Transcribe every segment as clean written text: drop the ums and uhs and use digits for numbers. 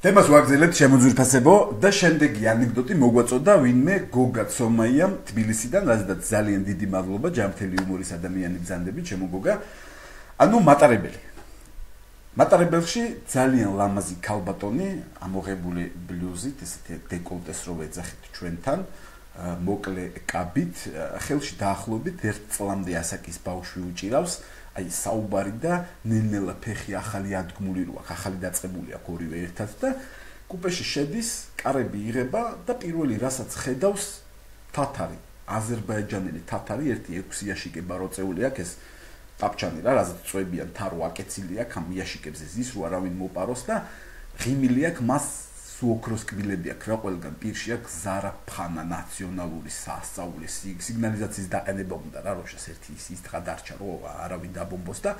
თემას ვაგრძელებთ შემოძვირფასებო და შემდეგი ანეკდოტი მოგვაწოდა ვინმე გოგა ცომაიამ თბილისიდან, რადგან ძალიან დიდი მადლობა ჯანმრთელი იუმორის ადამიანი ბრძანდებით ჩემო გოგა. ანუ მატარებელი. მატარებელში ძალიან ლამაზი ქალბატონი, ამოღებული ბლუზით, ესეთი დეკოლტეს რო ეძახით ჩვენთან, მოკლე კაბით, ხელში დაახლოებით 1 წლამდე ასაკის ბავშვი უჭირავს. აი საუბარი და ნელ-ნელა ფეხი ახალი ადგმული რო აქვს, ახალი დაწყებული აქვს ორივე ერთად და კუპეში შედის, კარები იღება და პირველი რასაც ხედავს თათარი, აზერბაიჯანელი თათარი, ერთი 6 იაშიკება რო წეული აქვს ეს ტაპჩანი რა, რაზეც წვებიან თარო აკეცილი აქვს, ამ იაშიკებზე ზის რო არავინ მოპაროს და ღიმილი აქვს, მას სუოქროს კბილები აქვს რა, ყველგან პირში აქვს ზარაფხანა ნაციონალური სასწაული სიგნალიზაციის დაყენება უნდა რა, როშას ერთი ის დღა დარჩა რო არავინ დაბომბოს და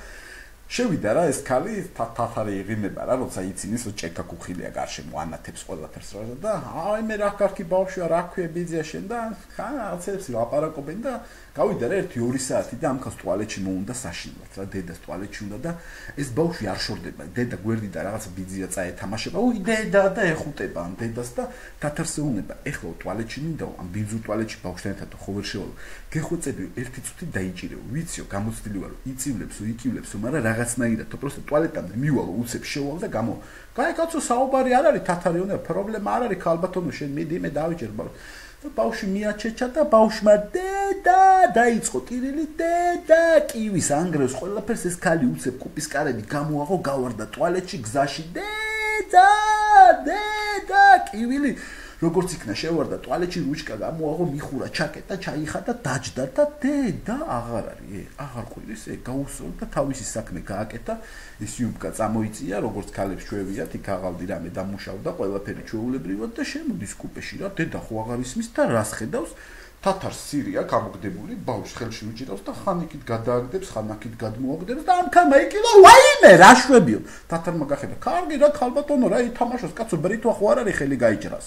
შევიდა რა ეს ქალი თათარი იღიმება რა, როცა იცინეს რომ ჭექა კუხილია გარშემო ანათებს ყველაფერს რა და აი მე რა კარგი ბავშვია, რა ქვია ბიძია შენ და რაღაცებს ლაპარაკობენ და გავიდა რა 1-2 საათი და ამ ქალს ტუალეტში მოუნდა საშინლად რა, დედას ტუალეტში უნდა და ეს ბავშვი არ შორდება, დედა გვერდიდან რაღაც ბიძია წაეთამაშება, უი დედა და ეხუტება ამ დედას და თათარს ეუნება, ეხლა ტუალეტში მინდაო, ამ ბიძუ ტუალეტში ბავშვთან ერთად ხო ვერ შევალო, გეხვეწებიო 1 წუთი დაიჭირეო, ვიციო, გამოცდილი ვარო, იწივლებსო, იკივლებსო, მაგრამ რაღაცნაირად თუ პროსტო ტუალეტამდე მივალო, უცებ შევალ და გამო. კაი კაცო, საუბარი არ არის თათარიონე, პრობლემა არ არის ქალბატონო, შენ მიდი მე დავიჭერ ბავშვს. და ბავშვი მიაჩეჩა და ბავშვმა დედა დაიწყო ტირილი, დედა კივის ანგრევს ყველაფერს ეს ქალი უცებ კუპის კარები გამოაღო, გავარდა ტუალეტში გზაში, დედა კივილი როგორც იქნა შევარდა ტუალეტში რუჩკა გამოაღო, მიხურა, ჩაკეტა, ჩაიხადა, დაჯდა და დედა აღარ არის, აღარ ყვირის, გაუსწორდა და თავისი საქმე გააკეთა, ის იუბკა წამოიწია, როგორც ქალებს ჩვევიათ, იქ აღავდი რამე დამუშავდა, ყველაფერი ჩვეულებრივად და შემოდის კუპეში რა, დედა ხო აღარ ისმის და რას ხედავს? თათარს სირია გამოგდებული, ბავშვს ხელში უჭირავს და ხანიკით გადააგდებს, ხანაკით გადმოაგდებს და ამ ქალმა იკილა, ვაიმე, რა შვებიო? თათარმა გახედა, კარგი რა ქალბატონო, რა ითამაშოს, კაცო, ბრიტვა ხო არ არის ხელი გაიჭრას.